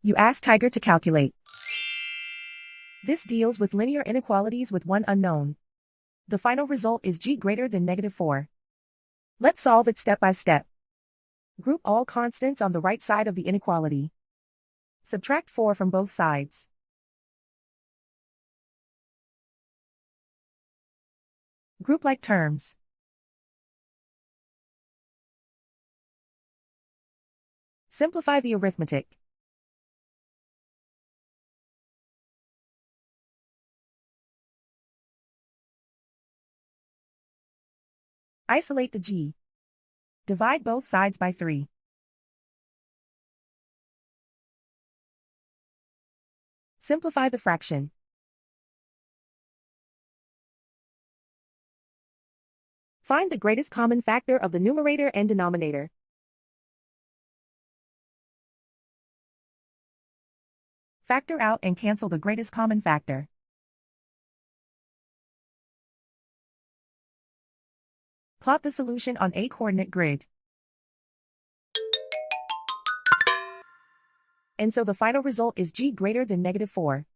You ask Tiger to calculate. This deals with linear inequalities with one unknown. The final result is g greater than -4. Let's solve it step by step. Group all constants on the right side of the inequality. Subtract 4 from both sides. Group like terms. Simplify the arithmetic. Isolate the g. Divide both sides by 3. Simplify the fraction. Find the greatest common factor of the numerator and denominator. Factor out and cancel the greatest common factor. Plot the solution on a coordinate grid. And so the final result is g greater than -4.